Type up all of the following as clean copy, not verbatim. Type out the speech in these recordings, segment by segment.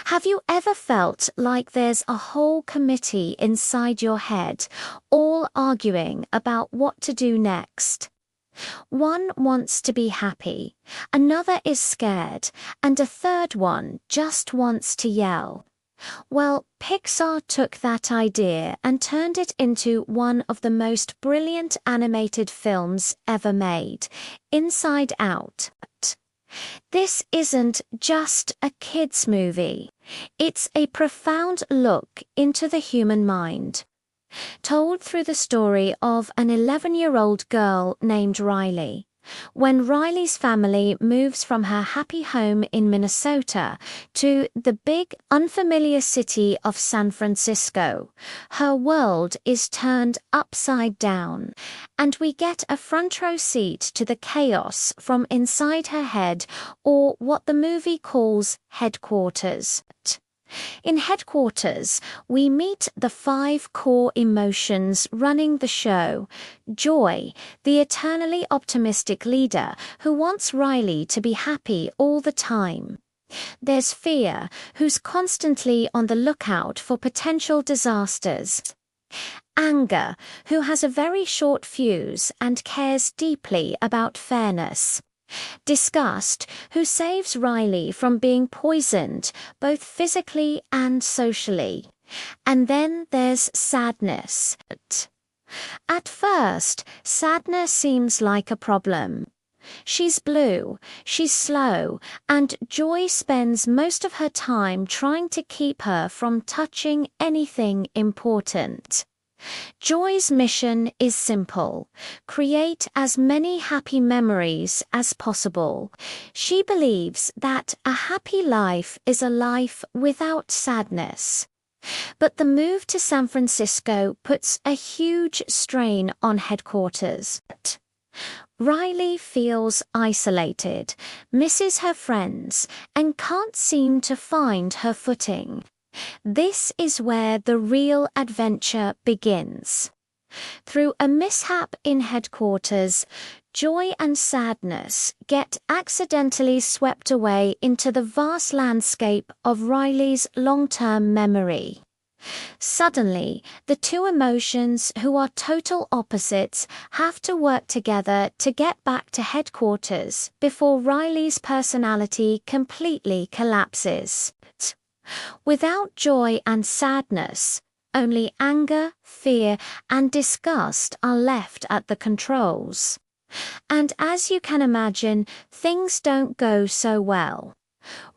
Have you ever felt like there's a whole committee inside your head, all arguing about what to do next? One wants to be happy, another is scared, and a third one just wants to yell. Well, Pixar took that idea and turned it into one of the most brilliant animated films ever made, Inside Out. This isn't just a kids' movie. It's a profound look into the human mind, told through the story of an 11-year-old girl named Riley. When Riley's family moves from her happy home in Minnesota to the big, unfamiliar city of San Francisco, her world is turned upside down, and we get a front row seat to the chaos from inside her head, or what the movie calls headquarters. In Headquarters, we meet the 5 core emotions running the show. Joy, the eternally optimistic leader who wants Riley to be happy all the time. There's Fear, who's constantly on the lookout for potential disasters. Anger, who has a very short fuse and cares deeply about fairness. Disgust, who saves Riley from being poisoned, both physically and socially. And then there's Sadness. At first, Sadness seems like a problem. She's blue, she's slow, and Joy spends most of her time trying to keep her from touching anything important. Joy's mission is simple: create as many happy memories as possible. She believes that a happy life is a life without sadness. But the move to San Francisco puts a huge strain on Headquarters. Riley feels isolated, misses her friends, and can't seem to find her footing. This is where the real adventure begins. Through a mishap in Headquarters, Joy and Sadness get accidentally swept away into the vast landscape of Riley's long-term memory. Suddenly, the two emotions, who are total opposites, have to work together to get back to Headquarters before Riley's personality completely collapses. Without joy and sadness, only anger, fear, and disgust are left at the controls. And as you can imagine, things don't go so well.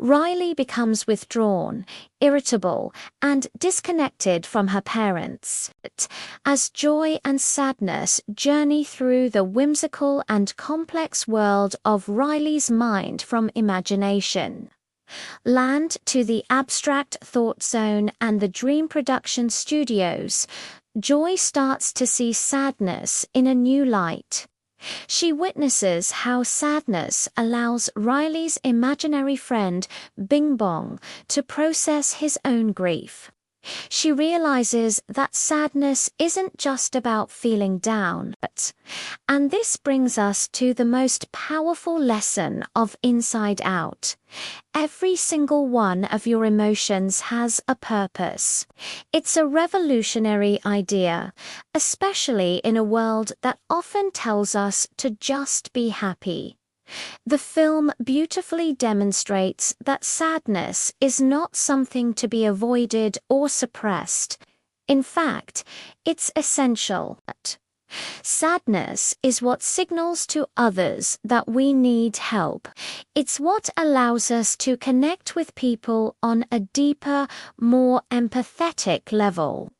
Riley becomes withdrawn, irritable, and disconnected from her parents. As joy and sadness journey through the whimsical and complex world of Riley's mind from imagination. Land to the abstract thought zone and the dream production studios, Joy starts to see sadness in a new light. She witnesses how sadness allows Riley's imaginary friend, Bing Bong, to process his own grief. She realizes that sadness isn't just about feeling down, and this brings us to the most powerful lesson of Inside Out. Every single one of your emotions has a purpose. It's a revolutionary idea, especially in a world that often tells us to just be happy. The film beautifully demonstrates that sadness is not something to be avoided or suppressed. In fact, it's essential. Sadness is what signals to others that we need help. It's what allows us to connect with people on a deeper, more empathetic level.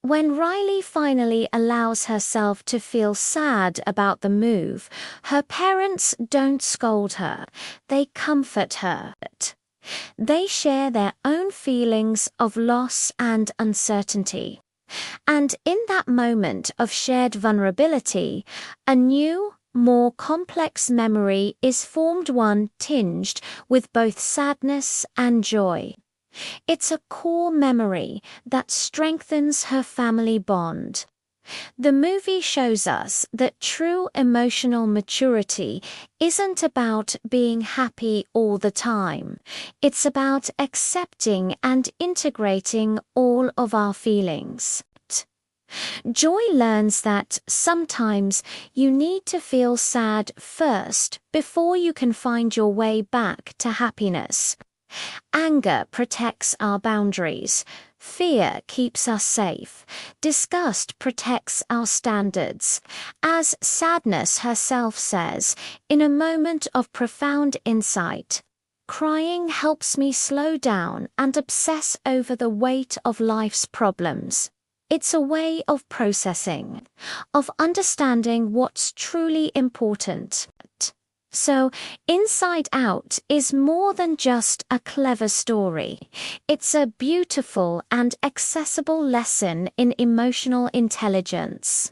When Riley finally allows herself to feel sad about the move, her parents don't scold her, they comfort her. They share their own feelings of loss and uncertainty. And in that moment of shared vulnerability, a new, more complex memory is formed, one tinged with both sadness and joy. It's a core memory that strengthens her family bond. The movie shows us that true emotional maturity isn't about being happy all the time. It's about accepting and integrating all of our feelings. Joy learns that sometimes you need to feel sad first before you can find your way back to happiness. Anger protects our boundaries. Fear keeps us safe. Disgust protects our standards. As sadness herself says, in a moment of profound insight, crying helps me slow down and obsess over the weight of life's problems. It's a way of processing, of understanding what's truly important. So, Inside Out is more than just a clever story. It's a beautiful and accessible lesson in emotional intelligence.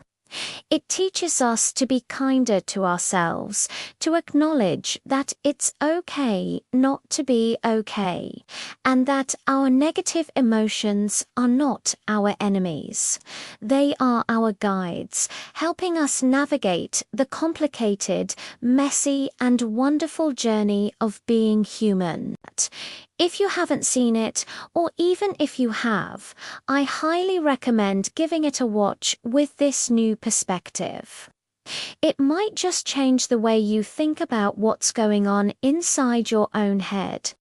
It teaches us to be kinder to ourselves, to acknowledge that it's okay not to be okay, and that our negative emotions are not our enemies. They are our guides, helping us navigate the complicated, messy, and wonderful journey of being human. If you haven't seen it, or even if you have, I highly recommend giving it a watch with this new perspective. It might just change the way you think about what's going on inside your own head.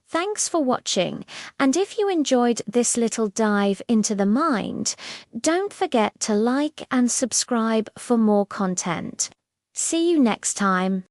Thanks for watching, and if you enjoyed this little dive into the mind, don't forget to like and subscribe for more content. See you next time.